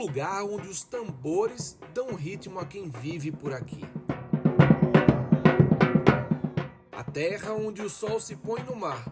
lugar onde os tambores dão ritmo a quem vive por aqui. A terra onde o sol se põe no mar,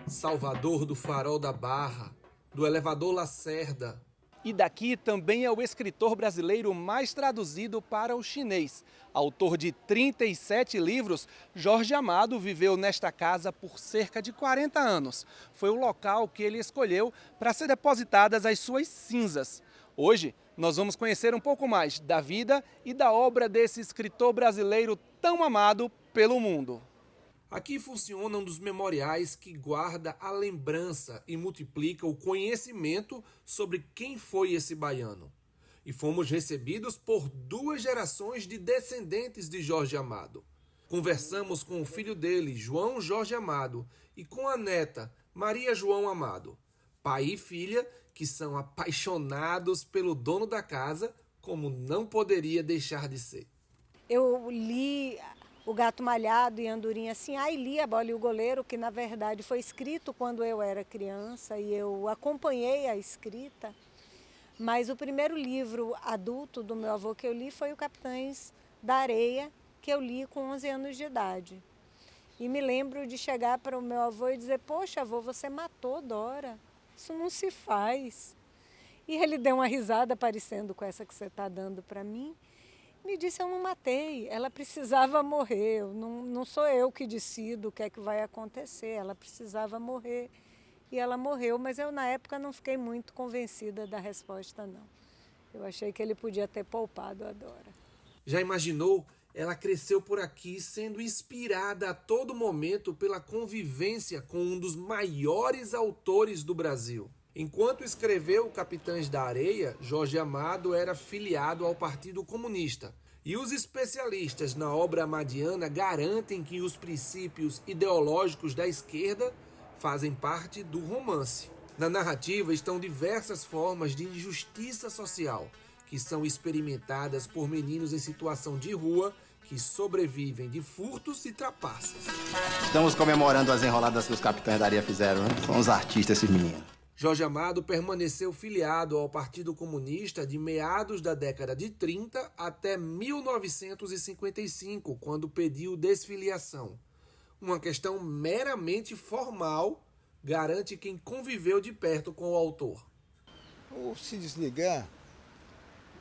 Salvador do Farol da Barra, do elevador Lacerda. E daqui também é o escritor brasileiro mais traduzido para o chinês. Autor de 37 livros, Jorge Amado viveu nesta casa por cerca de 40 anos. Foi o local que ele escolheu para ser depositadas as suas cinzas. Hoje, nós vamos conhecer um pouco mais da vida e da obra desse escritor brasileiro tão amado pelo mundo. Aqui funciona um dos memoriais que guarda a lembrança e multiplica o conhecimento sobre quem foi esse baiano. E fomos recebidos por 2 gerações de descendentes de Jorge Amado. Conversamos com o filho dele, João Jorge Amado, e com a neta, Maria João Amado. Pai e filha que são apaixonados pelo dono da casa, como não poderia deixar de ser. Eu li O Gato Malhado e Andorinha Sinhá e li A Bola e o Goleiro, que na verdade foi escrito quando eu era criança e eu acompanhei a escrita. Mas o primeiro livro adulto do meu avô que eu li foi o Capitães da Areia, que eu li com 11 anos de idade. E me lembro de chegar para o meu avô e dizer: poxa, avô, você matou Dora, isso não se faz. E ele deu uma risada parecendo com essa que você está dando para mim. Me disse: eu não matei, ela precisava morrer, não sou eu que decido o que é que vai acontecer, ela precisava morrer. E ela morreu, mas eu na época não fiquei muito convencida da resposta, não. Eu achei que ele podia ter poupado a Dora. Já imaginou? Ela cresceu por aqui sendo inspirada a todo momento pela convivência com um dos maiores autores do Brasil. Enquanto escreveu Capitães da Areia, Jorge Amado era filiado ao Partido Comunista. E os especialistas na obra amadiana garantem que os princípios ideológicos da esquerda fazem parte do romance. Na narrativa estão diversas formas de injustiça social, que são experimentadas por meninos em situação de rua que sobrevivem de furtos e trapaças. Estamos comemorando as enroladas que os Capitães da Areia fizeram, né? São uns artistas esses meninos. Jorge Amado permaneceu filiado ao Partido Comunista de meados da década de 30 até 1955, quando pediu desfiliação. Uma questão meramente formal garante quem conviveu de perto com o autor. O se desligar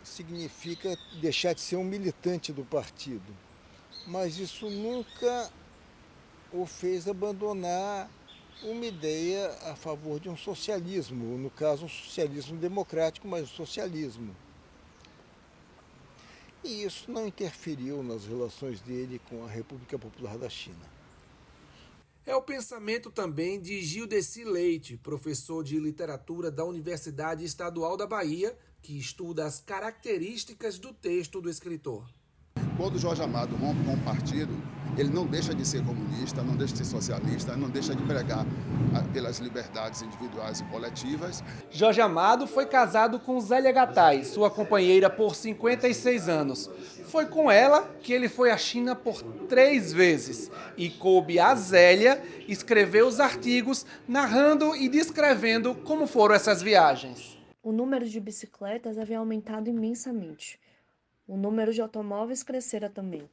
significa deixar de ser um militante do partido, mas isso nunca o fez abandonar uma ideia a favor de um socialismo, no caso um socialismo democrático, mas um socialismo. E isso não interferiu nas relações dele com a República Popular da China. É o pensamento também de Gildeci Leite, professor de literatura da Universidade Estadual da Bahia, que estuda as características do texto do escritor. Quando Jorge Amado rompe com o partido, ele não deixa de ser comunista, não deixa de ser socialista, não deixa de pregar pelas liberdades individuais e coletivas. Jorge Amado foi casado com Zélia Gattai, sua companheira por 56 anos. Foi com ela que ele foi à China por 3 vezes e coube a Zélia escrever os artigos narrando e descrevendo como foram essas viagens. O número de bicicletas havia aumentado imensamente. O número de automóveis crescera também.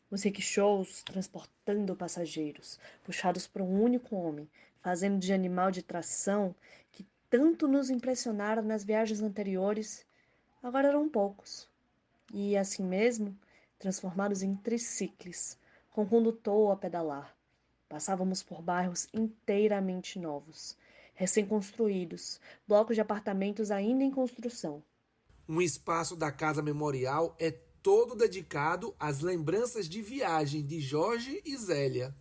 Os rickshaws transportando passageiros, puxados por um único homem, fazendo de animal de tração que tanto nos impressionaram nas viagens anteriores, agora eram poucos. E, assim mesmo, transformados em triciclos, com condutor a pedalar. Passávamos por bairros inteiramente novos, recém-construídos, blocos de apartamentos ainda em construção. Um espaço da Casa Memorial é todo dedicado às lembranças de viagem de Jorge e Zélia.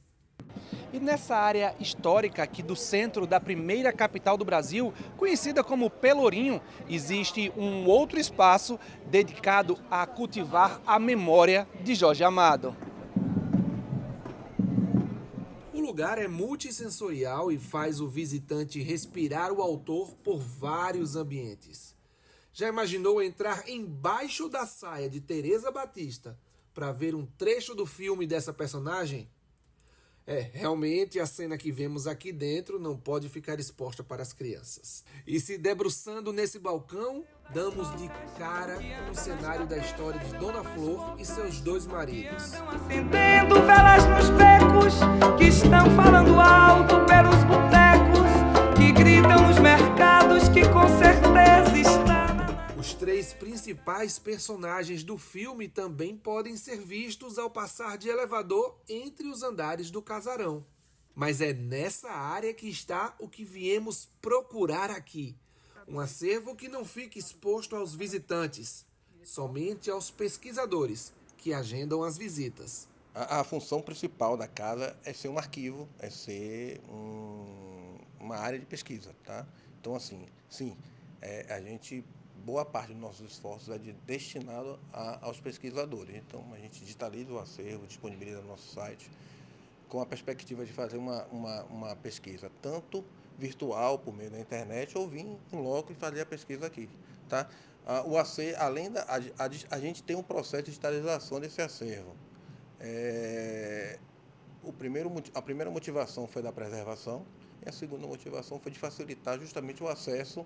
E nessa área histórica aqui do centro da primeira capital do Brasil, conhecida como Pelourinho, existe um outro espaço dedicado a cultivar a memória de Jorge Amado. O lugar é multissensorial e faz o visitante respirar o autor por vários ambientes. Já imaginou entrar embaixo da saia de Teresa Batista para ver um trecho do filme dessa personagem? Realmente a cena que vemos aqui dentro não pode ficar exposta para as crianças. E se debruçando nesse balcão, damos de cara com o cenário da história de Dona Flor e seus 2 maridos. Acendendo velas nos becos, que estão falando alto pelos botecos, que gritam nos mercados, que com certeza está... Os 3 principais personagens do filme também podem ser vistos ao passar de elevador entre os andares do casarão. Mas é nessa área que está o que viemos procurar aqui. Um acervo que não fica exposto aos visitantes, somente aos pesquisadores que agendam as visitas. A função principal da casa é ser um arquivo, é ser uma área de pesquisa, tá? Então, assim, sim, boa parte dos nossos esforços é destinado aos pesquisadores. Então, a gente digitaliza o acervo, disponibiliza no nosso site, com a perspectiva de fazer uma pesquisa, tanto virtual, por meio da internet, ou vir em loco e fazer a pesquisa aqui. Tá? O acervo, a gente tem um processo de digitalização desse acervo. A primeira motivação foi da preservação, e a segunda motivação foi de facilitar justamente o acesso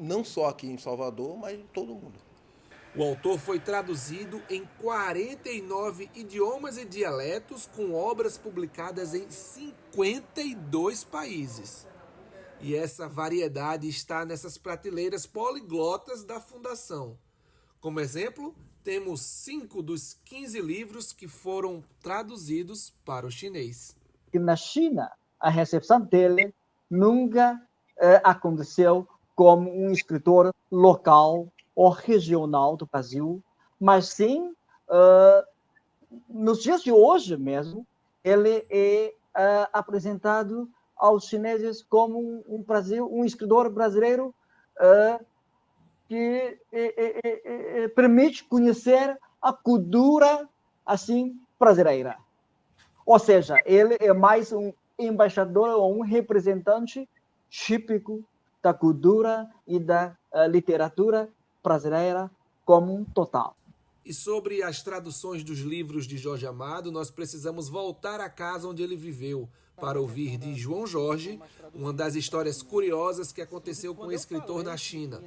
não só aqui em Salvador, mas em todo o mundo. O autor foi traduzido em 49 idiomas e dialetos, com obras publicadas em 52 países. E essa variedade está nessas prateleiras poliglotas da Fundação. Como exemplo, temos 5 dos 15 livros que foram traduzidos para o chinês. Na China, a recepção dele nunca aconteceu como um escritor local ou regional do Brasil, mas sim, nos dias de hoje mesmo, ele é apresentado aos chineses como um escritor brasileiro que permite conhecer a cultura assim brasileira. Ou seja, ele é mais um embaixador ou um representante típico da cultura e da literatura brasileira como um total. E sobre as traduções dos livros de Jorge Amado, nós precisamos voltar à casa onde ele viveu, para ouvir de João Jorge uma das histórias curiosas que aconteceu com o escritor na China.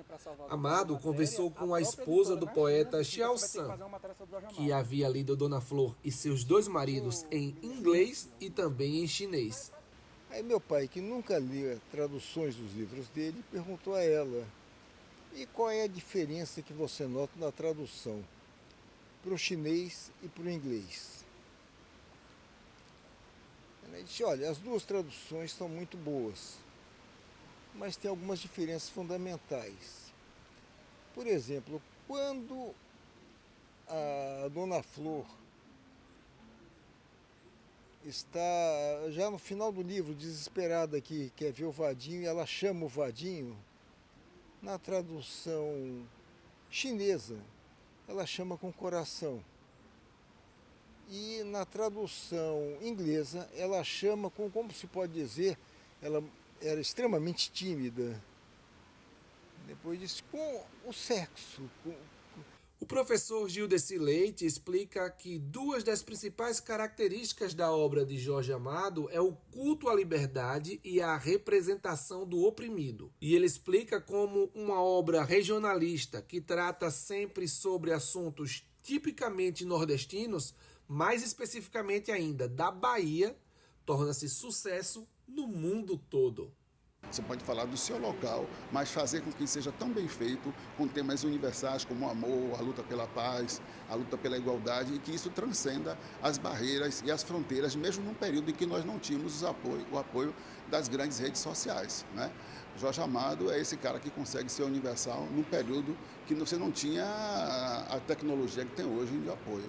Amado conversou com a esposa do poeta Xiao San, que havia lido Dona Flor e seus 2 maridos em inglês e também em chinês. Aí meu pai, que nunca lia traduções dos livros dele, perguntou a ela: e qual é a diferença que você nota na tradução para o chinês e para o inglês? Ela disse: olha, as 2 traduções são muito boas, mas tem algumas diferenças fundamentais. Por exemplo, quando a Dona Flor está já no final do livro, desesperada, que quer ver o Vadinho, e ela chama o Vadinho, na tradução chinesa, ela chama com coração. E na tradução inglesa, ela chama com, como se pode dizer, ela era extremamente tímida. Depois disse, com o sexo. O professor Gildeci Leite explica que 2 das principais características da obra de Jorge Amado é o culto à liberdade e a representação do oprimido. E ele explica como uma obra regionalista que trata sempre sobre assuntos tipicamente nordestinos, mais especificamente ainda da Bahia, torna-se sucesso no mundo todo. Você pode falar do seu local, mas fazer com que seja tão bem feito, com temas universais como o amor, a luta pela paz, a luta pela igualdade, e que isso transcenda as barreiras e as fronteiras, mesmo num período em que nós não tínhamos o apoio das grandes redes sociais, né? Jorge Amado é esse cara que consegue ser universal num período que você não tinha a tecnologia que tem hoje de apoio.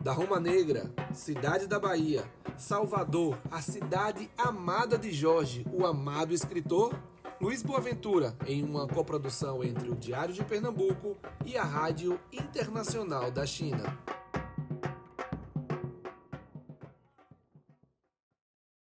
Da Roma Negra, cidade da Bahia, Salvador, a cidade amada de Jorge, o amado escritor, Luiz Boaventura, em uma coprodução entre o Diário de Pernambuco e a Rádio Internacional da China.